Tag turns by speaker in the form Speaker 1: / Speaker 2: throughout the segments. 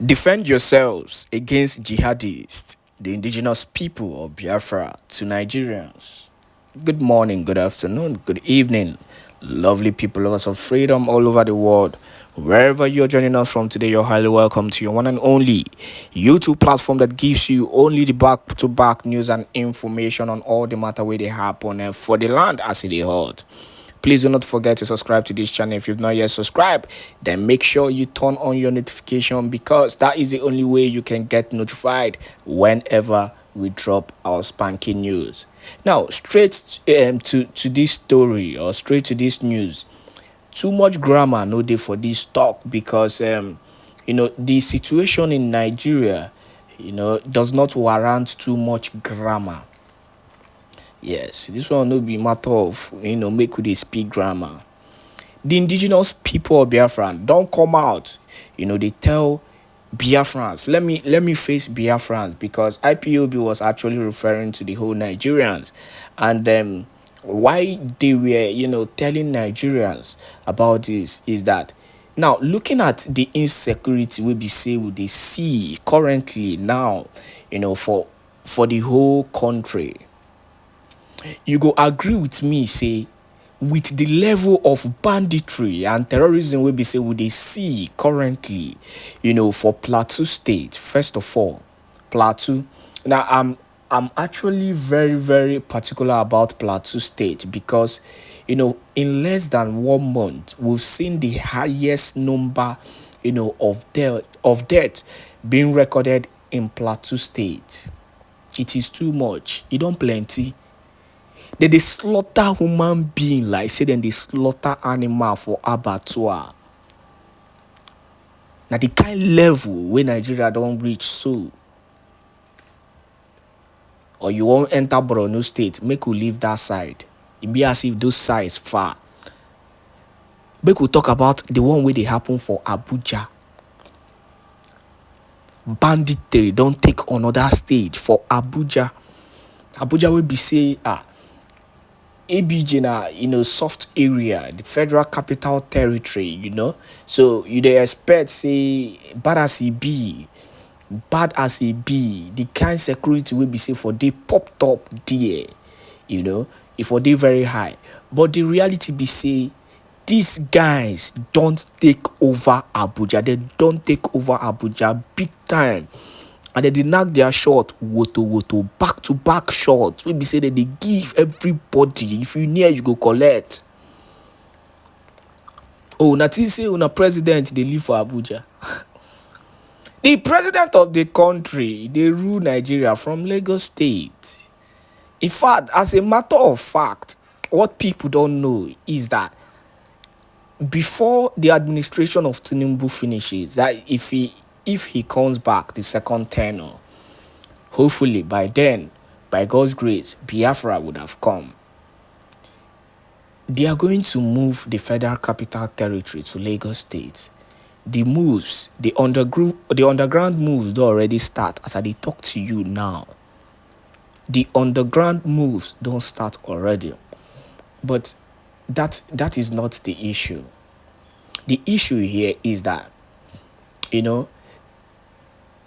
Speaker 1: Defend yourselves against jihadists, the indigenous people of Biafra, to Nigerians. Good morning, good afternoon, good evening, lovely people, lovers of freedom all over the world. Wherever you're joining us from today, you're highly welcome to your one and only YouTube platform that gives you only the back-to-back news and information on all the matter where they happen and for the land as it is hot. Please do not forget to subscribe to this channel if you've not yet subscribed. Then make sure you turn on your notification because that is the only way you can get notified whenever we drop our spanking news. Now, straight to this story or straight to this news. Too much grammar no dey for this talk because the situation in Nigeria does not warrant too much grammar. Yes, this one no be matter of make we dey speak grammar. The indigenous people of Biafraland don't come out. They tell Biafrans. Let me face Biafrans because IPOB was actually referring to the whole Nigerians, and why they were telling Nigerians about this is that now looking at the insecurity we be say we dey see currently now for the whole country. You go agree with me, say, with the level of banditry and terrorism we be say we dey see currently, for Plateau State. First of all, Plateau. Now, I'm actually very, very particular about Plateau State because, in less than 1 month, we've seen the highest number, of death being recorded in Plateau State. It is too much. It don't plenty. They slaughter human being like say then they slaughter animal for abattoir. Now the kind level where Nigeria don't reach so. Or you won't enter Borno State, make you leave that side. It be as if those sides far. Make we talk about the one where they happen for Abuja. Banditry don't take another stage for Abuja. Abuja will be say ABJ soft area, the Federal Capital Territory, So you dey expect say bad as it be, the kind security will be say for they popped up there, if for they very high. But the reality be say these guys don't take over Abuja. They don't take over Abuja big time. And they knock their shot, woto, back-to-back shots. We be say that they give everybody. If you near, you go collect. Oh, nothing say una president, they live for Abuja. The president of the country, they rule Nigeria from Lagos State. In fact, as a matter of fact, what people don't know is that before the administration of Tinubu finishes, that if he comes back the second tenure, hopefully by then, by God's grace, Biafra would have come. They are going to move the Federal Capital Territory to Lagos State. The moves, the underground moves don't already start as I talk to you now. The underground moves don't start already. But that is not the issue. The issue here is that,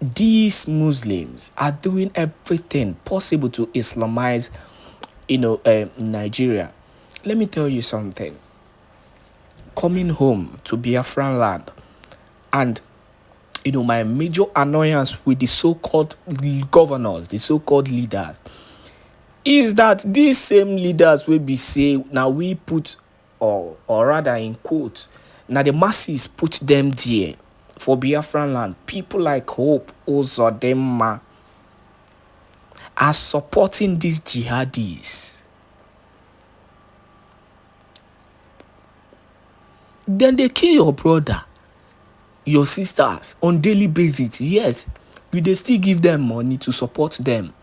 Speaker 1: these Muslims are doing everything possible to Islamize, Nigeria. Let me tell you something. Coming home to Biafraland, and my major annoyance with the so-called governors, the so-called leaders, is that these same leaders will be say now we put, or rather in quote, now the masses put them there. For Biafraland, people like Hope Uzodinma are supporting these jihadis. Then they kill your brother, your sisters on daily basis. Yes, they still give them money to support them.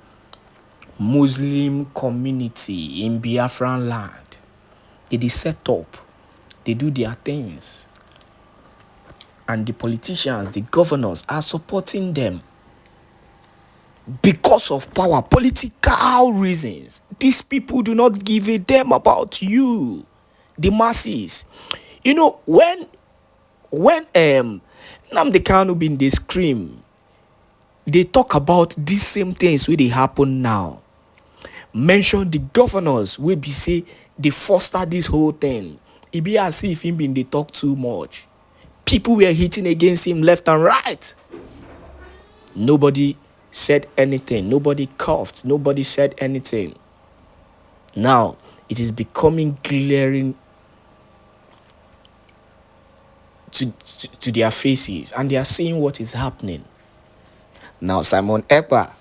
Speaker 1: Muslim community in Biafraland, they set up, they do their things. And the politicians, the governors are supporting them because of power, political reasons. These people do not give a damn about you, the masses. When Nnamdi Kanu bin dey scream. They talk about these same things wey dey happen now. Mention the governors wey be say they foster this whole thing. E be as if him bin dey talk too much. People were hitting against him left and right. Nobody said anything. Nobody coughed. Nobody said anything. Now, it is becoming glaring to their faces, and they are seeing what is happening. Now, Simon Èkpá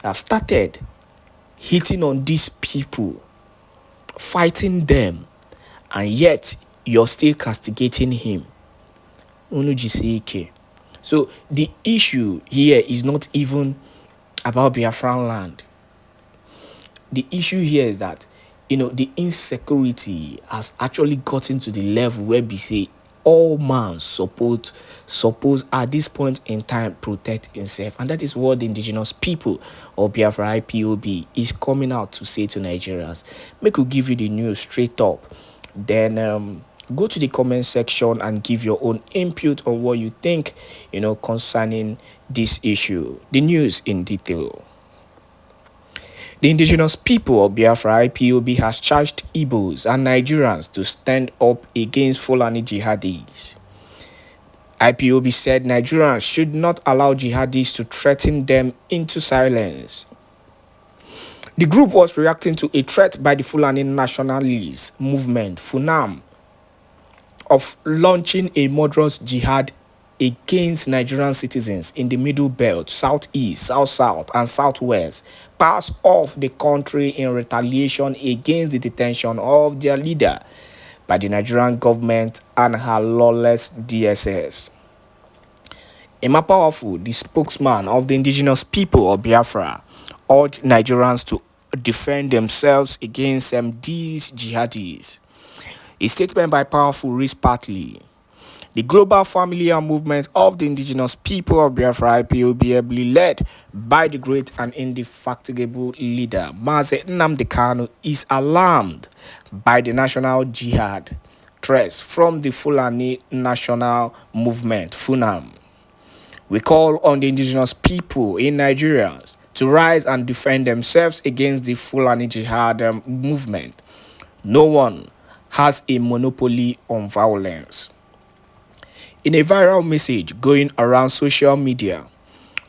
Speaker 1: have started hitting on these people, fighting them, and yet you're still castigating him. So the issue here is not even about Biafraland. The issue here is that, the insecurity has actually gotten to the level where we say all man suppose at this point in time protect himself. And that is what the indigenous people of Biafra IPOB is coming out to say to Nigerians. Make we give you the news straight up. Then go to the comment section and give your own input on what you think, concerning this issue. The news in detail. The indigenous people of Biafra IPOB has charged Igbos and Nigerians to stand up against Fúlaní jihadis. IPOB said Nigerians should not allow jihadis to threaten them into silence. The group was reacting to a threat by the Fúlaní nationalist movement, FUNAM, of launching a murderous jihad against Nigerian citizens in the Middle Belt, Southeast, South-South, and Southwest, parts of the country in retaliation against the detention of their leader by the Nigerian government and her lawless DSS. Emma Powerful, the spokesman of the indigenous people of Biafra, urged Nigerians to defend themselves against these jihadis. A statement by Powerful reads partly: the global family and movement of the indigenous people of Biafra IPOB, ably led by the great and indefatigable leader Mazi Nnamdi Kanu, is alarmed by the national jihad threats from the Fúlaní national movement, FUNAM. We call on the indigenous people in Nigeria to rise and defend themselves against the Fúlaní jihad movement. No one has a monopoly on violence. In a viral message going around social media,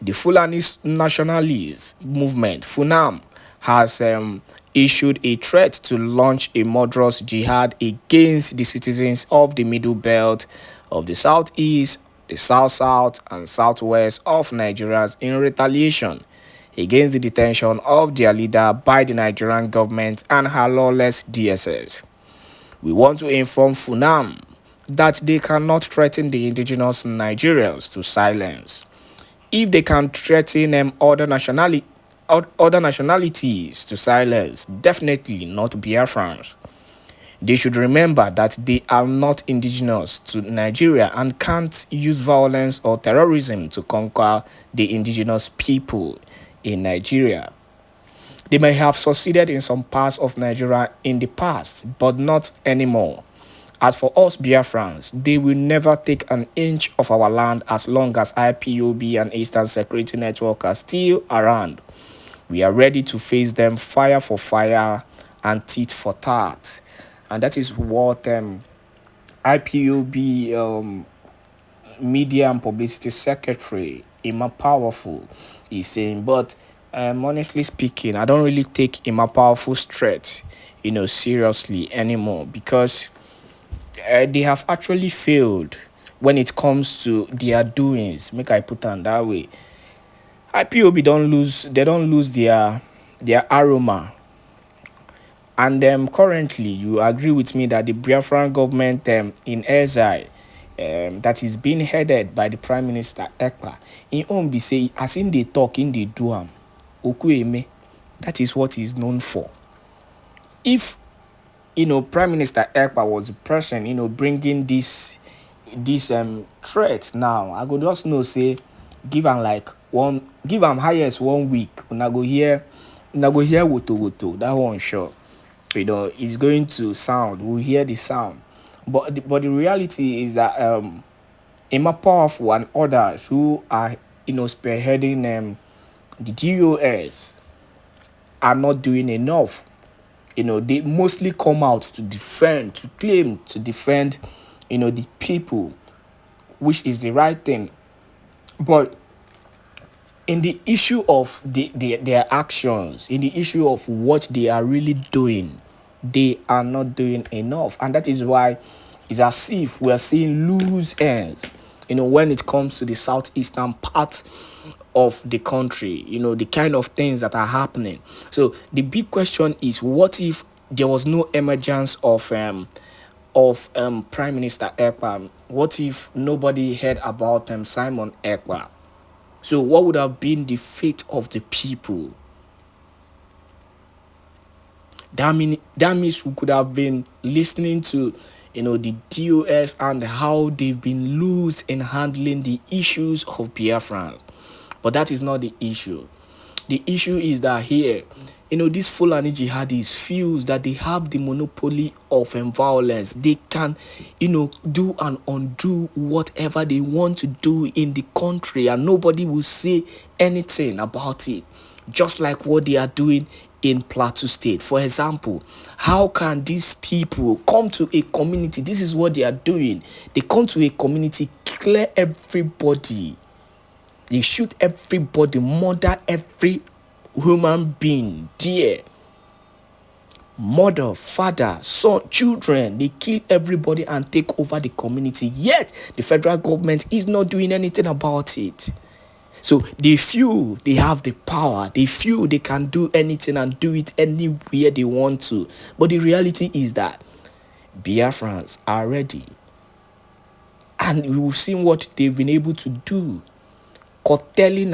Speaker 1: the Fúlaní nationalist movement, FUNAM, has issued a threat to launch a murderous jihad against the citizens of the Middle Belt of the Southeast, the South-South, and Southwest of Nigeria in retaliation against the detention of their leader by the Nigerian government and her lawless DSS. We want to inform FUNAM that they cannot threaten the indigenous Nigerians to silence. If they can threaten other nationalities to silence, definitely not Biafrans. They should remember that they are not indigenous to Nigeria and can't use violence or terrorism to conquer the indigenous people in Nigeria. They may have succeeded in some parts of Nigeria in the past, but not anymore. As for us Biafrans, they will never take an inch of our land as long as IPOB and Eastern Security Network are still around. We are ready to face them fire for fire and tit for tat. And that is what IPOB Media and Publicity Secretary Emma Powerful is saying. But honestly speaking, I don't really take Emma Powerful's threat, seriously anymore, because they have actually failed when it comes to their doings. Make I put on that way. IPOB don't lose their aroma. And currently, you agree with me that the Biafran government in exile, that is being headed by the Prime Minister Èkpá, in own be say, as in they talk, in they do Okueme, that is what he's known for. If Prime Minister Èkpá was the person, bringing this threat now, I could just know say, give him highest 1 week. Una go hear woto. That one sure. It's going to sound. We'll hear the sound. But the reality is that Emma Powerful and others who are, spearheading the DOS are not doing enough. They mostly come out to claim to defend, the people, which is the right thing. But in the issue of their actions, in the issue of what they are really doing, they are not doing enough. And that is why it's as if we are seeing loose ends, when it comes to the southeastern part of the country, the kind of things that are happening. So the big question is, what if there was no emergence of Prime Minister Èkpá? What if nobody heard about Simon Èkpá? So what would have been the fate of the people? That means we could have been listening to, the DOS and how they've been loose in handling the issues of Biafraland. But that is not the issue. The issue is that here, these Fúlaní jihadists feels that they have the monopoly of violence. They can, do and undo whatever they want to do in the country, and nobody will say anything about it. Just like what they are doing in Plateau State. For example, how can these people come to a community? This is what they are doing. They come to a community, clear everybody. They shoot everybody, murder every human being there. Mother, father, son, children, they kill everybody and take over the community. Yet, the federal government is not doing anything about it. So, they feel they have the power. They feel they can do anything and do it anywhere they want to. But the reality is that Biafrans are ready. And we've seen what they've been able to do. Curtailing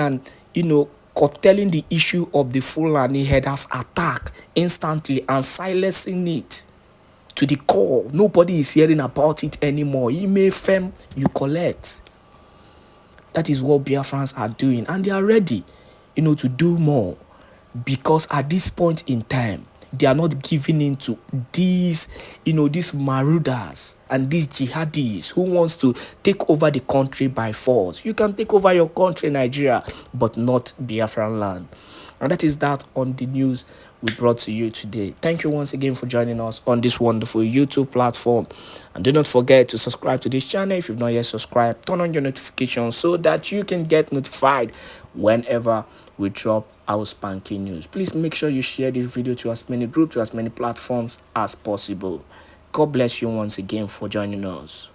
Speaker 1: the issue of the Fúlaní headers attack instantly and silencing it to the core. Nobody is hearing about it anymore. You may fem, you collect. That is what Biafrans are doing, and they are ready, to do more, because at this point in time, they are not giving in to these marauders and these jihadis who wants to take over the country by force. You can take over your country, Nigeria, but not Biafraland. And that is that on the news we brought to you today. Thank you once again for joining us on this wonderful YouTube platform. And do not forget to subscribe to this channel if you've not yet subscribed. Turn on your notifications so that you can get notified whenever we drop our spanking news. Please make sure you share this video to as many groups, to as many platforms as possible. God bless you once again for joining us.